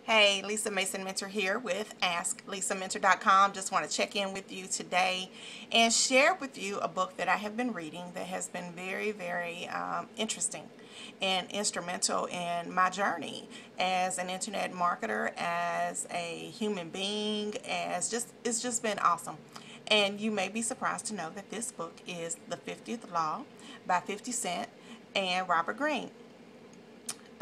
Hey, Lisa Mason Mentor here with AskLisaMentor.com. Just want to check in with you today and share with you a book that I have been reading that has been very interesting and instrumental in my journey as an internet marketer, as a human being, it's just been awesome. And you may be surprised to know that this book is The 50th Law by 50 Cent and Robert Greene.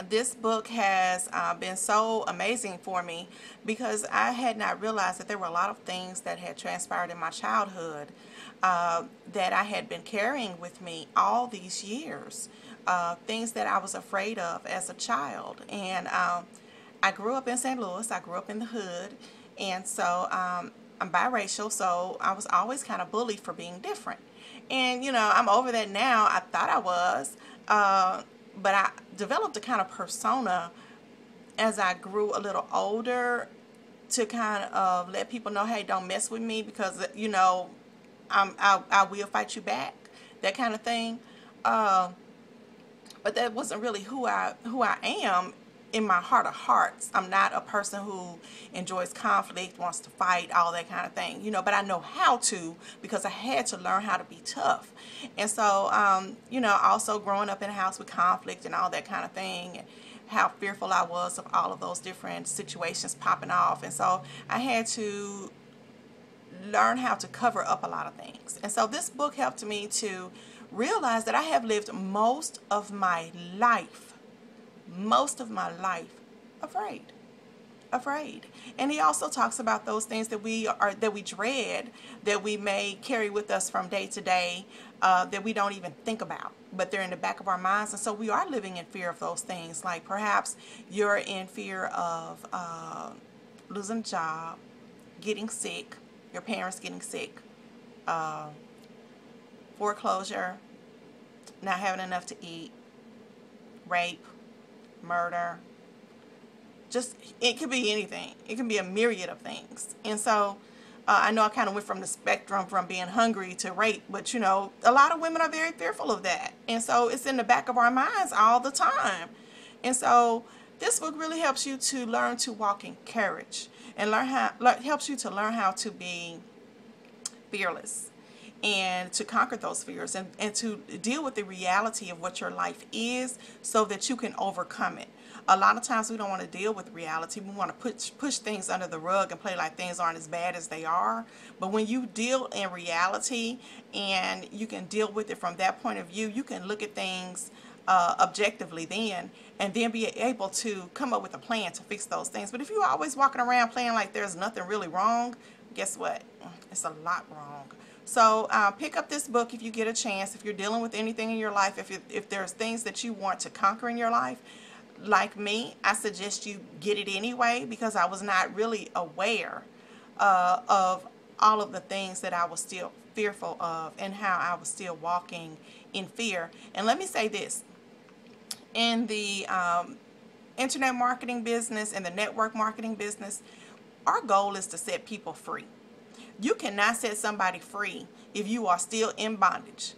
This book has been so amazing for me because I had not realized that there were a lot of things that had transpired in my childhood that I had been carrying with me all these years, things that I was afraid of as a child. And I grew up in St. Louis. I grew up in the hood, and so I'm biracial, so I was always kind of bullied for being different. And I'm over that now. I thought I was. But I developed a kind of persona as I grew a little older to kind of let people know, hey, don't mess with me because, I will fight you back, that kind of thing. But that wasn't really who I am in my heart of hearts. I'm not a person who enjoys conflict, wants to fight, all that kind of thing, but I know how to because I had to learn how to be tough. And so, also growing up in a house with conflict and all that kind of thing, and how fearful I was of all of those different situations popping off. And so I had to learn how to cover up a lot of things. And so this book helped me to realize that I have lived most of my life afraid. And he also talks about those things that we dread, that we may carry with us from day to day, that we don't even think about, but they're in the back of our minds. And so we are living in fear of those things. Like perhaps you're in fear of losing a job, getting sick, your parents getting sick, foreclosure, not having enough to eat, rape, murder. Just, it could be anything. It can be a myriad of things. And so I know I kind of went from the spectrum from being hungry to rape, but a lot of women are very fearful of that. And so it's in the back of our minds all the time. And so this book really helps you to learn to walk in courage and helps you to learn how to be fearless and to conquer those fears and to deal with the reality of what your life is so that you can overcome it. A lot of times we don't want to deal with reality. We want to push things under the rug and play like things aren't as bad as they are. But when you deal in reality and you can deal with it from that point of view, you can look at things objectively then, and then be able to come up with a plan to fix those things. But if you're always walking around playing like there's nothing really wrong, guess what? It's a lot wrong. So pick up this book if you get a chance. If you're dealing with anything in your life, if there's things that you want to conquer in your life, like me, I suggest you get it anyway, because I was not really aware of all of the things that I was still fearful of and how I was still walking in fear. And let me say this, in the internet marketing business and the network marketing business, our goal is to set people free. You cannot set somebody free if you are still in bondage.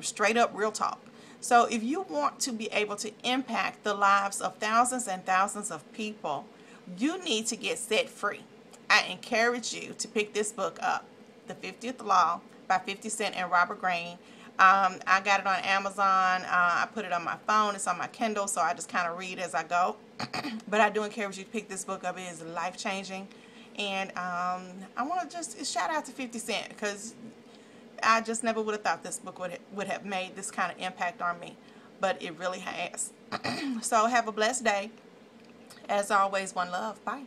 Straight up real talk. So if you want to be able to impact the lives of thousands and thousands of people, you need to get set free. I encourage you to pick this book up, The 50th Law by 50 Cent and Robert Greene. I got it on Amazon. I put it on my phone. It's on my Kindle, so I just kind of read as I go. But I do encourage you to pick this book up. It is life-changing. And I want to just shout out to 50 Cent, because I just never would have thought this book would have made this kind of impact on me, but it really has. So have a blessed day. As always, one love. Bye.